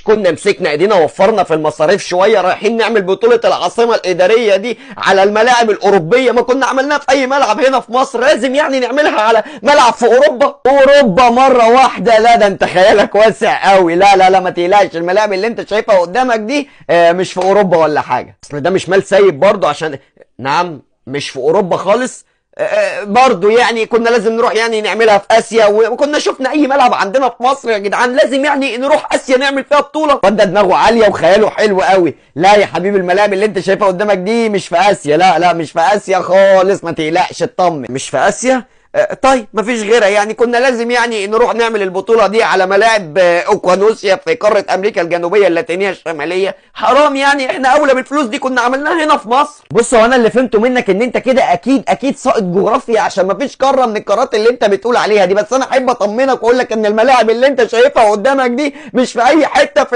كنا مسكنا ايدينا ووفرنا في المصاريف شويه، رايحين نعمل بطوله العاصمه الاداريه دي على الملاعب الاوروبيه، ما كنا عملناها في اي ملعب هنا في مصر؟ لازم يعني نعملها على ملعب في اوروبا؟ اوروبا مره واحده؟ لا ده انت خيالك واسع قوي. لا لا لا ما تقلقش، الملاعب اللي انت شايفها قدامك دي مش في اوروبا ولا حاجه. اصل ده مش مال سايب برضه عشان. نعم مش في اوروبا خالص. برضو يعني كنا لازم نروح يعني نعملها في اسيا، وكنا شفنا اي ملعب عندنا في مصر يا جدعان لازم يعني نروح اسيا نعمل فيها بطوله. فده دماغه عاليه وخياله حلو قوي. لا يا حبيبي الملاعب اللي انت شايفها قدامك دي مش في اسيا، لا لا مش في اسيا خالص، ما تقلقش اطمن مش في اسيا. طيب مفيش غيرها يعني، كنا لازم يعني نروح نعمل البطوله دي على ملاعب اوكوانوسيا في قاره امريكا الجنوبيه اللاتينيه الشماليه. حرام يعني، احنا اولى بالفلوس دي كنا عملناها هنا في مصر. بص هو انا اللي فهمته منك ان انت كده اكيد ساقط جغرافيا، عشان مفيش قاره من القارات اللي انت بتقول عليها دي. بس انا احب اطمنك واقول لك ان الملاعب اللي انت شايفها قدامك دي مش في اي حته في